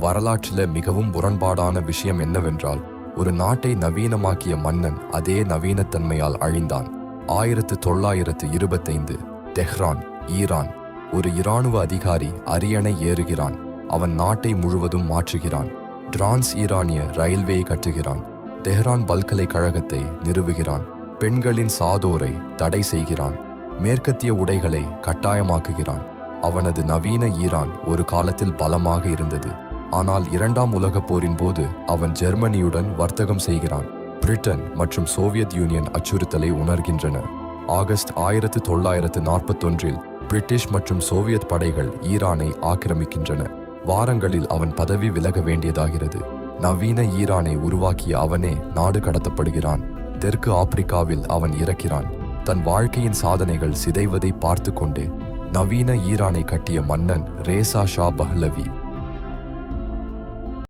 வரலாற்றில் மிகவும் முரண்பாடான விஷயம் என்னவென்றால், ஒரு நாட்டை நவீனமாக்கிய மன்னன் அதே நவீனத்தன்மையால் அழிந்தான். 1925 தெஹ்ரான், ஈரான். ஒரு இராணுவ அதிகாரி அரியணை ஏறுகிறான். அவன் நாட்டை முழுவதும் மாற்றுகிறான். டிரான்ஸ் ஈரானிய ரயில்வேயை கட்டுகிறான். தெஹ்ரான் பல்கலைக்கழகத்தை நிறுவுகிறான். பெண்களின் சாதோரை தடை செய்கிறான். மேற்கத்திய உடைகளை கட்டாயமாக்குகிறான். அவனது நவீன ஈரான் ஒரு காலத்தில் பலமாக இருந்தது. ஆனால் 2ஆம் உலகப் போரின் போது அவன் ஜெர்மனியுடன் வர்த்தகம் செய்கிறான். பிரிட்டன் மற்றும் சோவியத் யூனியன் அச்சுறுத்தலை உணர்கின்றன. ஆகஸ்ட் 1941 பிரிட்டிஷ் மற்றும் சோவியத் படைகள் ஈரானை ஆக்கிரமிக்கின்றன. வாரங்களில் அவன் பதவி விலக வேண்டியதாகிறது. நவீன ஈரானை உருவாக்கிய அவனே நாடு கடத்தப்படுகிறான். தெற்கு ஆப்பிரிக்காவில் அவன் இறக்கிறான். தன் வாழ்க்கையின் சாதனைகள் சிதைவதை பார்த்து கொண்டே நவீன ஈரானை கட்டிய மன்னன் ரேசா ஷா பஹ்லவி